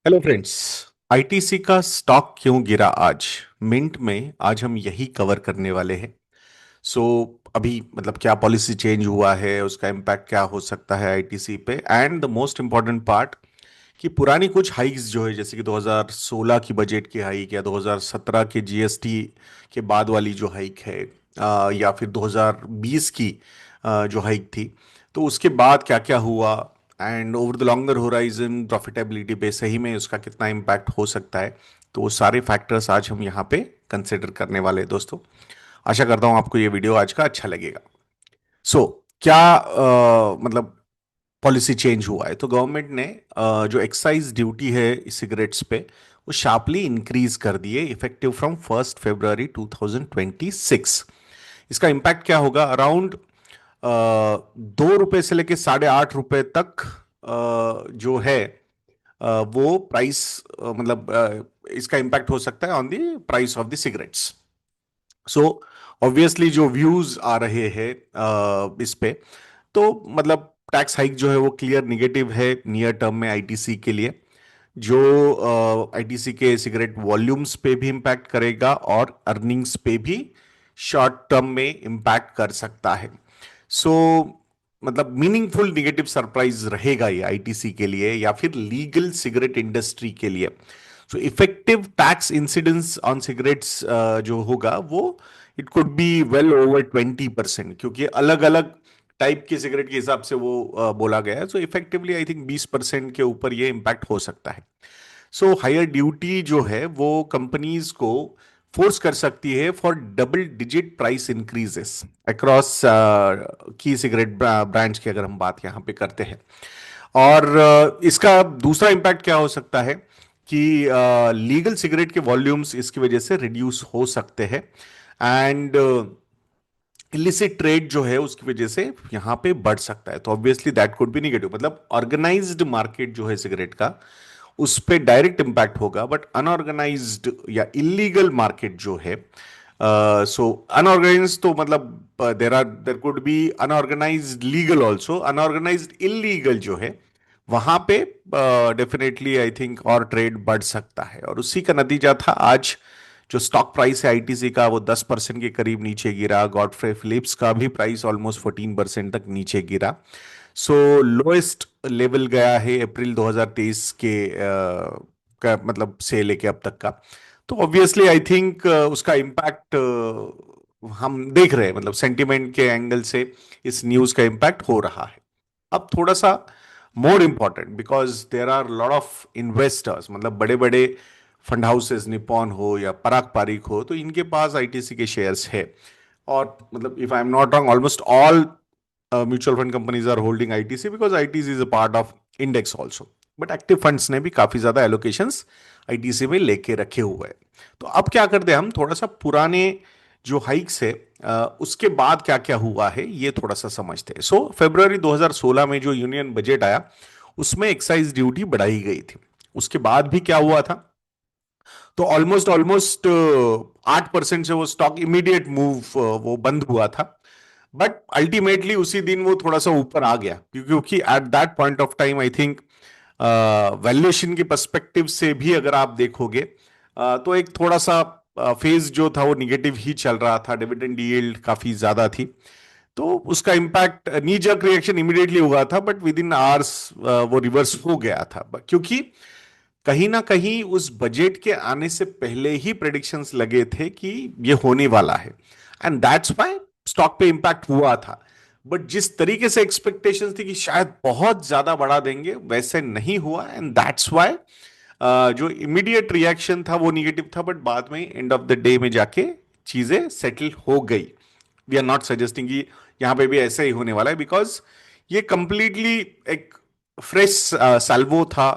Hello friends. ITC का stock क्यों गिरा आज? मिंट में आज हम यही कवर करने वाले हैं। सो अभी मतलब क्या पॉलिसी चेंज हुआ है, उसका इम्पैक्ट क्या हो सकता है आईटीसी पे, and the most important part कि पुरानी कुछ हाइक्स जो है, जैसे कि 2016 की बजट की हाइक या 2017 के जीएसटी के बाद वाली जो हाइक है, या फिर 2020 की जो हाइक थी, तो उसके बाद क्या क्या हुआ, and over the longer horizon profitability पे सही में उसका कितना इम्पैक्ट हो सकता है। तो वो सारे फैक्टर्स आज हम यहाँ पे कंसिडर करने वाले हैं दोस्तों। आशा करता हूँ आपको ये वीडियो आज का अच्छा लगेगा। क्या मतलब पॉलिसी चेंज हुआ है, तो गवर्नमेंट ने जो एक्साइज ड्यूटी है सिगरेट्स पे, वो शार्पली इंक्रीज कर दिए इफेक्टिव फ्रॉम 1 फरवरी 2026। इसका इम्पैक्ट क्या होगा? अराउंड 2 रुपए से लेके 8.5 रुपए तक जो है, वो प्राइस, मतलब इसका इम्पैक्ट हो सकता है on the price of the cigarettes. So obviously जो व्यूज आ रहे हैं इस पे, तो मतलब टैक्स हाइक जो है वो क्लियर निगेटिव है नियर टर्म में आईटीसी के लिए, जो आईटीसी के सिगरेट वॉल्यूम्स पे भी इम्पैक्ट करेगा और अर्निंग्स पे भी शॉर्ट टर्म में इम्पैक्ट कर सकता है। सो मतलब मीनिंगफुल निगेटिव सरप्राइज रहेगा ये आईटीसी के लिए या फिर लीगल सिगरेट इंडस्ट्री के लिए। So effective tax incidence on cigarettes जो होगा वो it could be well over 20%, क्योंकि अलग अलग टाइप के सिगरेट के हिसाब से वो बोला गया है। सो इफेक्टिवली आई थिंक 20% के ऊपर ये इम्पैक्ट हो सकता है। सो हायर ड्यूटी जो है वो कंपनीज को फोर्स कर सकती है for double digit price increases across की सिगरेट ब्रांड्स की, अगर हम बात यहां पे करते हैं। और इसका दूसरा इम्पैक्ट क्या हो सकता है कि लीगल सिगरेट के वॉल्यूम्स इसकी वजह से रिड्यूस हो सकते हैं, एंड इलिसिट ट्रेड जो है उसकी वजह से यहां पे बढ़ सकता है। तो obviously that could be negative, मतलब ऑर्गेनाइज्ड मार्केट जो है सिगरेट का, उस पे डायरेक्ट इंपैक्ट होगा, बट अनऑर्गेनाइज्ड या इलीगल मार्केट जो है, सो अनऑर्गेनाइज तो मतलब there could be unorganised legal also, unorganised illegal जो है वहां पे डेफिनेटली आई थिंक और ट्रेड बढ़ सकता है। और उसी का नतीजा था आज जो स्टॉक प्राइस है आईटीसी का, वो 10% के करीब नीचे गिरा। गॉडफ्रे फिलिप्स का भी प्राइस ऑलमोस्ट 14% तक नीचे गिरा। सो लोएस्ट लेवल गया है अप्रैल 2023 के का मतलब से लेके अब तक का। तो ऑब्वियसली आई थिंक उसका इम्पैक्ट हम देख रहे हैं, मतलब सेंटिमेंट के एंगल से इस न्यूज का इम्पैक्ट हो रहा है। अब थोड़ा सा more important, because there are lot of investors, मतलब बड़े बड़े फंड हाउसेस, निपॉन हो या पराग पारिक हो, तो इनके पास आईटीसी के शेयर्स है। और मतलब if I am not wrong, almost all mutual fund companies are holding ITC because ITC is a part of index also. But active funds ने भी काफी ज्यादा एलोकेशंस आईटीसी में लेके रखे हुए हैं। तो अब क्या करते हैं, हम थोड़ा सा पुराने जो हाइक्स है उसके बाद क्या क्या हुआ है ये थोड़ा सा समझते हैं। सो फरवरी 2016 में जो यूनियन बजट आया, उसमें एक्साइज ड्यूटी बढ़ाई गई थी। उसके बाद भी क्या हुआ था, तो ऑलमोस्ट ऑलमोस्ट 8% से वो स्टॉक इमीडिएट मूव वो बंद हुआ था। बट अल्टीमेटली उसी दिन वो थोड़ा सा ऊपर आ गया, क्योंकि at that point of time I think valuation के पर्सपेक्टिव से भी अगर आप देखोगे, तो एक थोड़ा सा फेज जो था वो निगेटिव ही चल रहा था। डिविडेंड यील्ड काफी ज्यादा थी, तो उसका इम्पैक्ट नी जर्क रिएक्शन इमीडिएटली हुआ था, बट विद इन आवर्स वो रिवर्स हो गया था, क्योंकि कहीं ना कहीं उस बजट के आने से पहले ही प्रेडिक्शंस लगे थे कि ये होने वाला है, एंड दैट्स व्हाई स्टॉक पे इंपैक्ट हुआ था। बट जिस तरीके से एक्सपेक्टेशंस थी कि शायद बहुत ज्यादा बढ़ा देंगे, वैसे नहीं हुआ, एंड दैट्स व्हाई जो इमीडिएट रिएक्शन था वो निगेटिव था, बट बाद में एंड ऑफ द डे में जाके चीजें सेटल हो गई। वी आर नॉट सजेस्टिंग कि यहां पे भी ऐसा ही होने वाला है, बिकॉज ये कंप्लीटली एक फ्रेश साल्वो था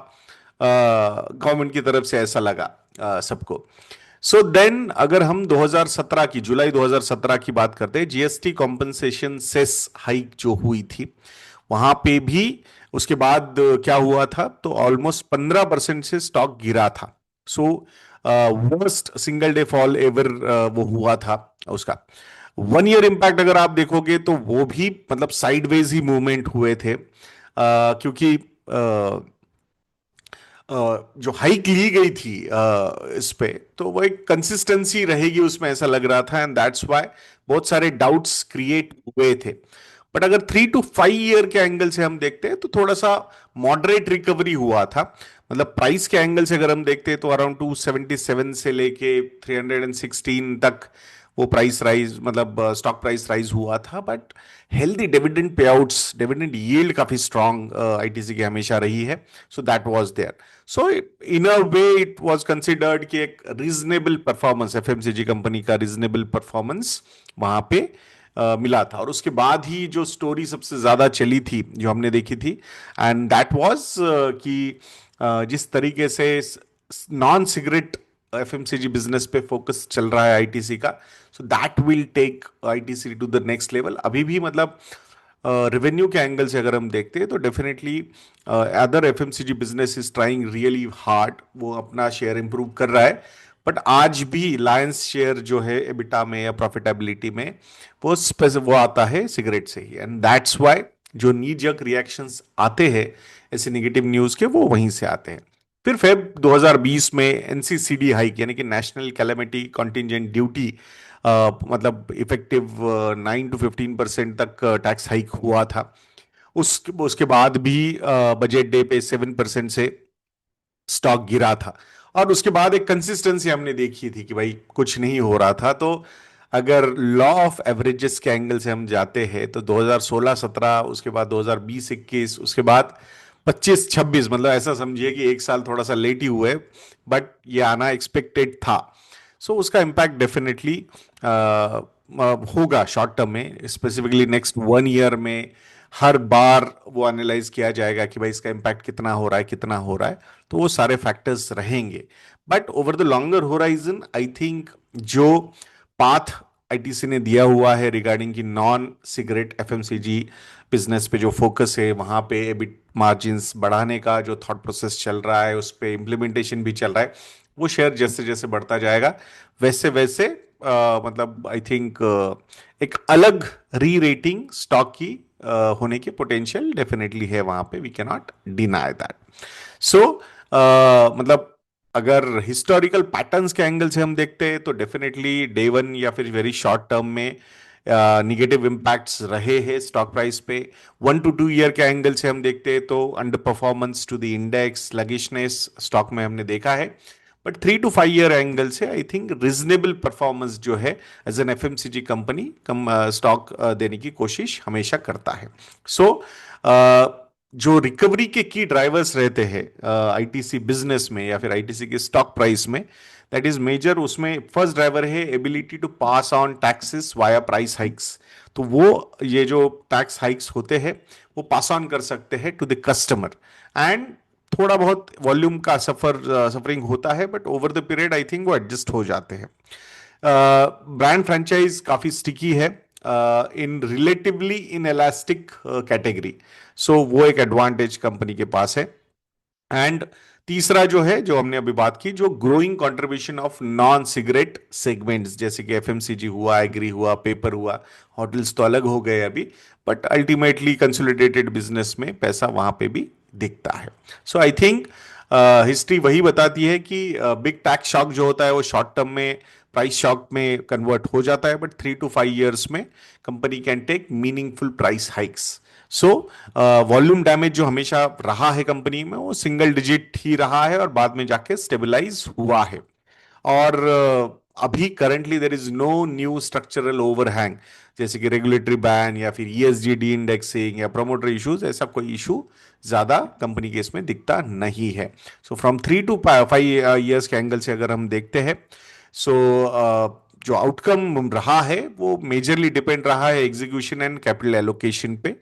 गवर्नमेंट की तरफ से, ऐसा लगा सबको। सो देन अगर हम 2017 की, जुलाई 2017 की बात करते हैं, जीएसटी कॉम्पनसेशन सेस हाइक जो हुई थी, वहां पे भी उसके बाद क्या हुआ था, तो ऑलमोस्ट 15% से स्टॉक गिरा था। So worst single day fall ever वो हुआ था उसका। 1 ईयर इंपैक्ट अगर आप देखोगे तो वो भी मतलब साइडवेज ही मूवमेंट हुए थे, क्योंकि जो हाइक ली गई थी इस पे, तो वो एक कंसिस्टेंसी रहेगी उसमें, ऐसा लग रहा था, एंड दैट्स व्हाई बहुत सारे डाउट्स क्रिएट हुए थे। बट अगर 3 to 5 ईयर के एंगल से हम देखते हैं तो थोड़ा सा मॉडरेट रिकवरी हुआ था। मतलब प्राइस के एंगल से अगर हम देखते हैं तो अराउंड 277 से लेके 316 तक वो प्राइस राइज, मतलब स्टॉक प्राइस राइज हुआ था। But healthy dividend pay outs, dividend yield काफी स्ट्रांग आईटीसी की हमेशा रही है। So that was there. So in a way it was considered कि एक रीजनेबल परफॉर्मेंस, एफएमसीजी कंपनी का रीजनेबल परफॉर्मेंस वहां पे मिला था। और उसके बाद ही जो स्टोरी सबसे ज्यादा चली थी, जो हमने देखी थी, एंड दैट वाज कि जिस तरीके से नॉन सिगरेट एफएमसीजी बिजनेस पे फोकस चल रहा है आईटीसी का, so that will take ITC to the next level. अभी भी मतलब रेवेन्यू के एंगल से अगर हम देखते हैं तो definitely other FMCG business is trying really hard, वो अपना शेयर इंप्रूव कर रहा है। बट आज भी लायंस शेयर जो है एबिटा में या प्रॉफिटेबिलिटी में, वो आता है सिगरेट से ही, एंड दैट्स व्हाई जो नी जर्क रिएक्शंस आते हैं ऐसे नेगेटिव न्यूज के, वो वहीं से आते हैं। फिर फेब 2020 में एनसीसीडी हाइक, यानी कि नेशनल कैलेमिटी कॉन्टिजेंट ड्यूटी, मतलब इफेक्टिव 9 to 15% तक टैक्स हाइक हुआ था। उसके बाद भी बजट डे पे 7% से स्टॉक गिरा था। और उसके बाद एक कंसिस्टेंसी हमने देखी थी कि भाई कुछ नहीं हो रहा था। तो अगर लॉ ऑफ एवरेजेस के एंगल से हम जाते हैं तो 2016-17, उसके बाद 2020-21, उसके बाद 25-26, मतलब ऐसा समझिए कि एक साल थोड़ा सा लेट ही हुए, बट ये आना एक्सपेक्टेड था। सो उसका इम्पैक्ट डेफिनेटली होगा शॉर्ट टर्म में, स्पेसिफिकली नेक्स्ट 1 ईयर में। हर बार वो एनालाइज किया जाएगा कि भाई इसका इम्पैक्ट कितना हो रहा है, कितना हो रहा है। तो वो सारे फैक्टर्स रहेंगे। But over the longer horizon I think जो पाथ आईटीसी ने दिया हुआ है रिगार्डिंग की नॉन सिगरेट एफएमसीजी बिजनेस पे जो फोकस है, वहां पे एबिट मार्जिन्स बढ़ाने का जो थॉट प्रोसेस चल रहा है, उस पे इम्प्लीमेंटेशन भी चल रहा है। वो शेयर जैसे जैसे बढ़ता जाएगा वैसे वैसे मतलब आई थिंक एक अलग री रेटिंग स्टॉक की होने की पोटेंशियल डेफिनेटली है वहां पे, we can not deny that. So मतलब अगर हिस्टोरिकल पैटर्न्स के एंगल से हम देखते हैं तो डेफिनेटली डे वन या फिर वेरी शॉर्ट टर्म में निगेटिव इम्पैक्ट्स रहे हैं स्टॉक प्राइस पे। 1 to 2 ईयर के एंगल से हम देखते हैं तो under performance to the index, sluggishness stock में हमने देखा है। बट 3 to 5 ईयर एंगल से आई थिंक रिजनेबल परफॉर्मेंस जो है as an FMCG company cum stock देने की कोशिश हमेशा करता है। सो जो रिकवरी के की ड्राइवर्स रहते हैं आईटीसी बिजनेस में या फिर आईटीसी के स्टॉक प्राइस में, दैट इज मेजर, उसमें फर्स्ट ड्राइवर है ability to pass on taxes via price hikes. तो वो ये जो टैक्स हाइक्स होते हैं वो पास ऑन कर सकते हैं टू द कस्टमर, एंड थोड़ा बहुत वॉल्यूम का सफरिंग होता है, but over the period I think वो एडजस्ट हो जाते हैं। ब्रांड फ्रेंचाइज काफी स्टिकी है in relatively in elastic category. सो वो एक एडवांटेज कंपनी के पास है। एंड तीसरा जो है, जो हमने अभी बात की, जो growing contribution of non cigarette segments, जैसे कि एफएमसीजी हुआ, एग्री हुआ, पेपर हुआ, होटल्स तो अलग हो गए अभी, बट अल्टीमेटली कंसोलिडेटेड बिजनेस में पैसा वहां पे भी दिखता है। सो आई थिंक हिस्ट्री वही बताती है कि बिग टैक्स शॉक जो होता है वो शॉर्ट टर्म में प्राइस शॉक में कन्वर्ट हो जाता है, बट 3 to 5 ईयर्स में company can take meaningful price hikes. So volume damage जो हमेशा रहा है कंपनी में वो सिंगल डिजिट ही रहा है और बाद में जाके स्टेबलाइज हुआ है। और अभी currently there is no new structural overhang, जैसे कि रेगुलेटरी बैन या फिर ईएसजी डी इंडेक्सिंग या प्रोमोटर इश्यूज, ऐसा कोई इशू ज्यादा कंपनी के इसमें दिखता नहीं है। सो फ्रॉम 3 to 5 ईयर्स के एंगल से अगर हम देखते हैं, सो जो आउटकम रहा है वो मेजरली डिपेंड रहा है एग्जीक्यूशन एंड कैपिटल एलोकेशन पे।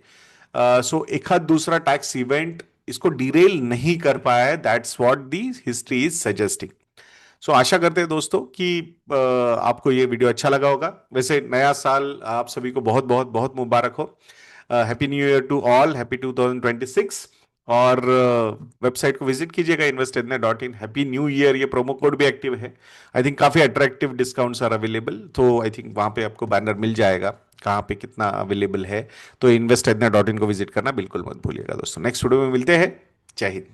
सो एक आध दूसरा टैक्स इवेंट इसको डिरेल नहीं कर पाया है, that's what the history is suggesting. So आशा करते हैं दोस्तों कि आपको ये वीडियो अच्छा लगा होगा। वैसे नया साल आप सभी को बहुत बहुत बहुत मुबारक हो। Happy new year to all, happy 2026। और वेबसाइट को विजिट कीजिएगा investedna.in। हैप्पी न्यू ईयर, ये प्रोमो कोड भी एक्टिव है। आई थिंक काफी अट्रैक्टिव डिस्काउंट्स आर अवेलेबल, तो आई थिंक वहां पे आपको बैनर मिल जाएगा कहाँ पे कितना अवेलेबल है। तो investedna.in को विजिट करना बिल्कुल मत भूलिएगा दोस्तों। नेक्स्ट वीडियो में मिलते हैं। जय हिंद।